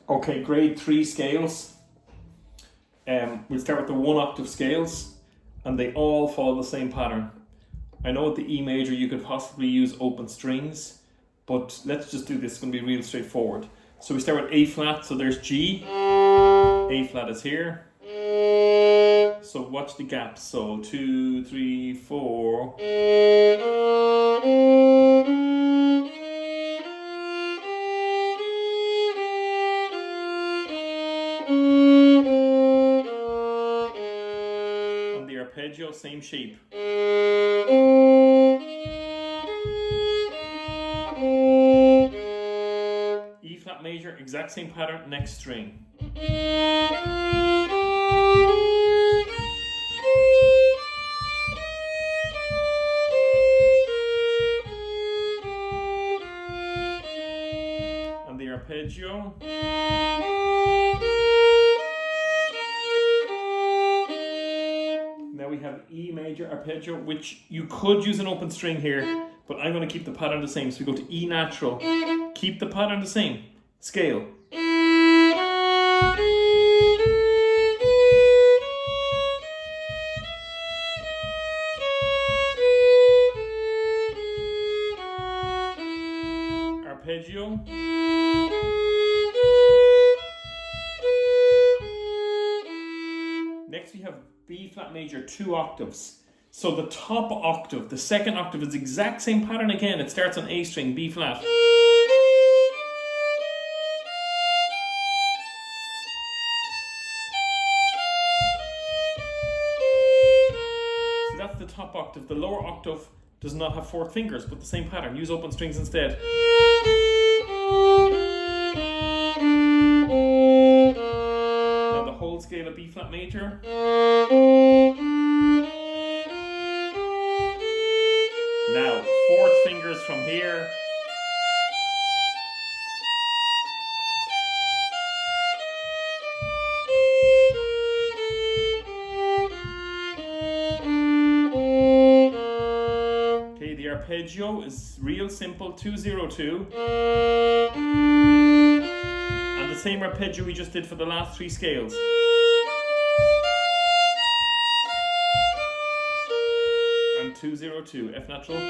Okay, grade 3 scales. We'll start with the 1 octave scales, and they all follow the same pattern. I know at the E major you could possibly use open strings, but let's just do this. It's going to be real straightforward. So we start with A flat, so there's G. A flat is here. So watch the gaps. So 2, 3, 4. And the arpeggio, same shape. E flat major, exact same pattern, next string. And the arpeggio. Now we have E major arpeggio, which you could use an open string here, but I'm going to keep the pattern the same. So we go to E natural, keep the pattern the same, scale. Arpeggio. Next we have B flat major, 2 octaves. So the top octave, the second octave is the exact same pattern again. It starts on A string, B flat. So that's the top octave. The lower octave does not have 4 fingers, but the same pattern. Use open strings instead. Now the whole scale of B flat major. Now 4th fingers from here. Okay, the arpeggio is real simple, 202. And the same arpeggio we just did for the last 3 scales. And 202, F natural, D,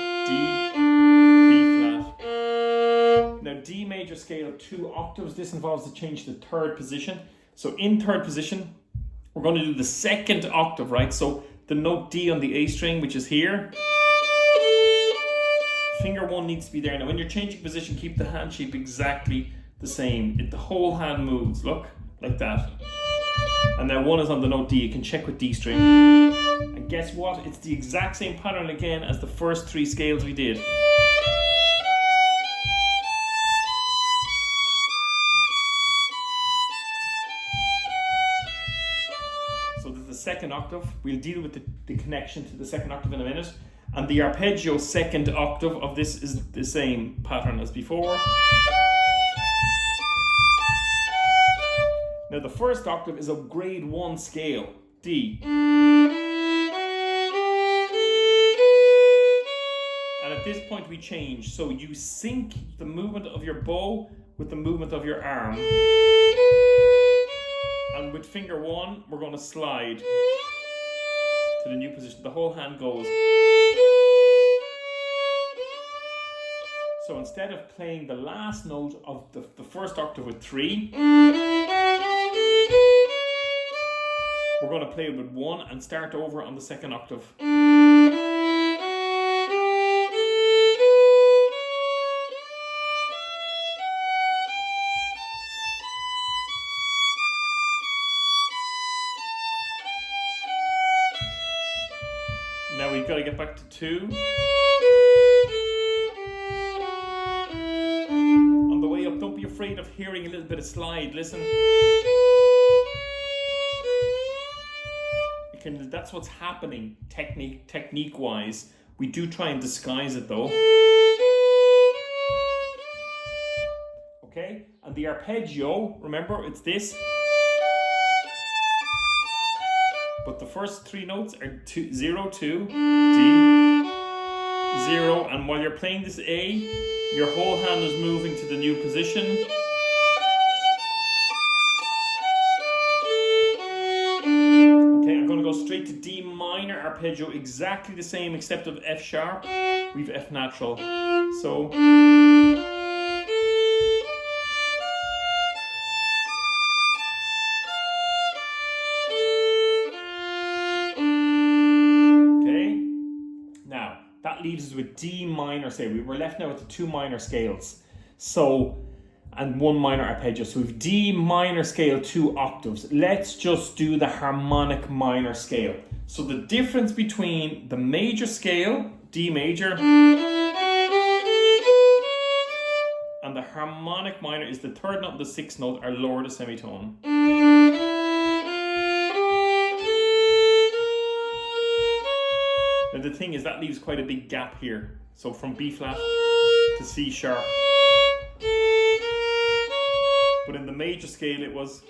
B flat. Now D major scale, 2 octaves. This involves the change to 3rd position. So in 3rd position, we're going to do the 2nd octave, right? So the note D on the A string, which is here. Finger 1 needs to be there. Now when you're changing position, keep the hand shape exactly the same. The whole hand moves, look, like that. And now 1 is on the note D. You can check with D string. And guess what? It's the exact same pattern again as the first 3 scales we did. So there's the 2nd octave. We'll deal with the connection to the 2nd octave in a minute. And the arpeggio 2nd octave of this is the same pattern as before. Now the 1st octave is a grade 1 scale, D. And at this point we change. So you sync the movement of your bow with the movement of your arm. And with finger 1, we're going to slide to the new position. The whole hand goes. So instead of playing the last note of the 1st octave with 3, we're going to play it with 1 and start over on the 2nd octave. Now we've got to get back to 2. On the way up, don't be afraid of hearing a little bit of slide. Listen. That's what's happening technique wise. We do try and disguise it though. Okay, and the arpeggio, remember it's this. But the first 3 notes are 0, 2, D, 0, and while you're playing this A, your whole hand is moving to the new position. arpeggio exactly the same except of F sharp, we've F natural. So okay, now that leaves us with D minor scale. We were left now with the 2 minor scales, so, and 1 minor arpeggio. So we've D minor scale 2 octaves. Let's just do the harmonic minor scale. So the difference between the major scale, D major, and the harmonic minor is the 3rd note and the 6th note are lowered a semitone. Now the thing is, that leaves quite a big gap here. So from B flat to C sharp. But in the major scale it was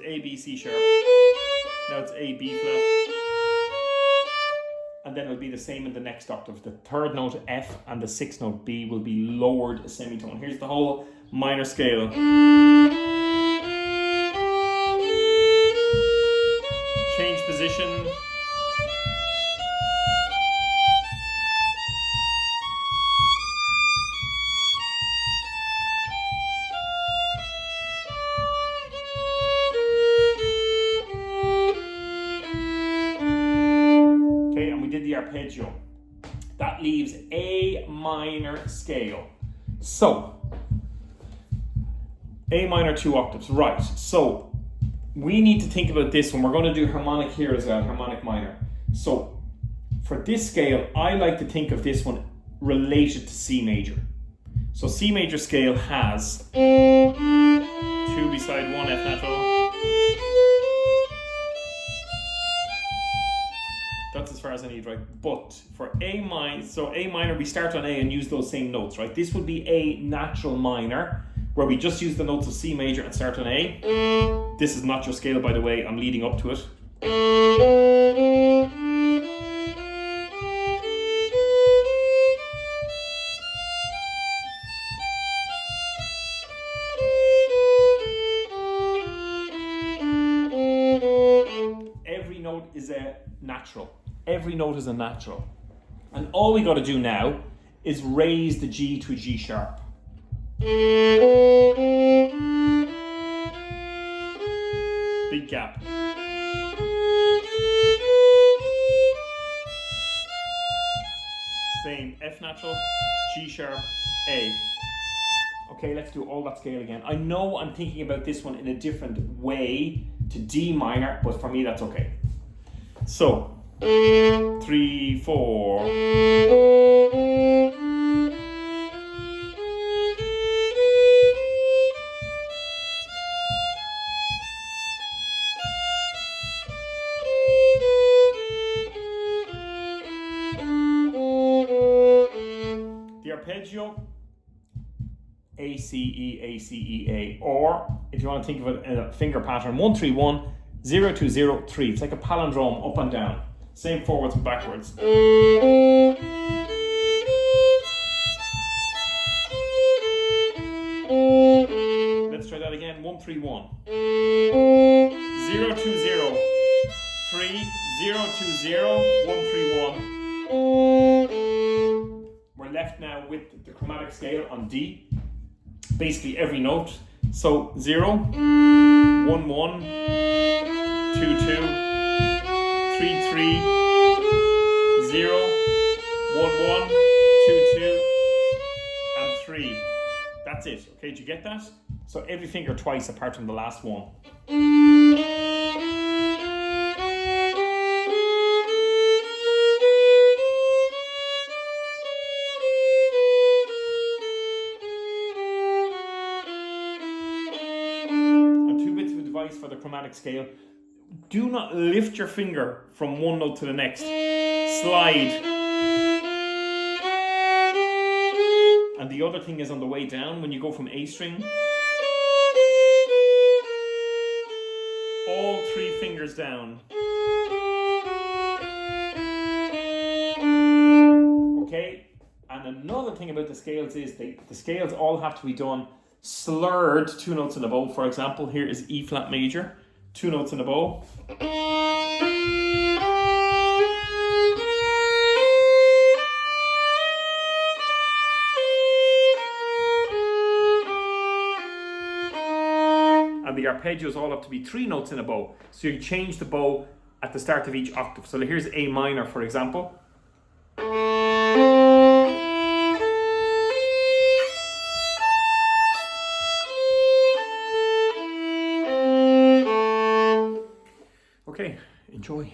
A, B, C sharp. Now it's A, B flat. And then it'll be the same in the next octave. The 3rd note F and the 6th note B will be lowered a semitone. Here's the whole minor scale. Change position. Arpeggio. That leaves A minor scale. So, A minor 2 octaves, right. So, we need to think about this one. We're going to do harmonic here as well, harmonic minor. So, for this scale, I like to think of this one related to C major. So, C major scale has 2 beside 1 F natural. That's as far as I need, right? But for A minor, so A minor, we start on A and use those same notes, right? This would be A natural minor, where we just use the notes of C major and start on A. This is not your scale, by the way, I'm leading up to it. Every note is a natural. Every note is a natural. And all we got to do now is raise the G to a G sharp. Big gap. Same, F natural, G sharp, A. Okay, let's do all that scale again. I know I'm thinking about this one in a different way to D minor, but for me that's okay. So, 3, 4. The arpeggio, A, C, E, A, C, E, A, or if you want to think of it in a finger pattern, 1, 3, 1, 0, 2, 0, 3. It's like a palindrome, up and down. Same forwards and backwards. Let's try that again. 1, 3, 1. 0, 2, 0. 3, 0, 2, 0. 1, 3, 1. We're left now with the chromatic scale on D. Basically every note. So 0, 1, 1, 2, 2. 3, 3, 0, 1, 1, 2, 2, and 3. That's it. Okay, did you get that? So every finger twice apart from the last one. And 2 bits of advice for the chromatic scale. Do not lift your finger from one note to the next. Slide. And the other thing is on the way down, when you go from A string, all 3 fingers down. Okay? And another thing about the scales is the scales all have to be done slurred 2 notes in a bow. For example, here is E flat major. 2 notes in a bow. arpeggios all have to be 3 notes in a bow. So you change the bow at the start of each octave. So here's A minor, for example. Okay, enjoy.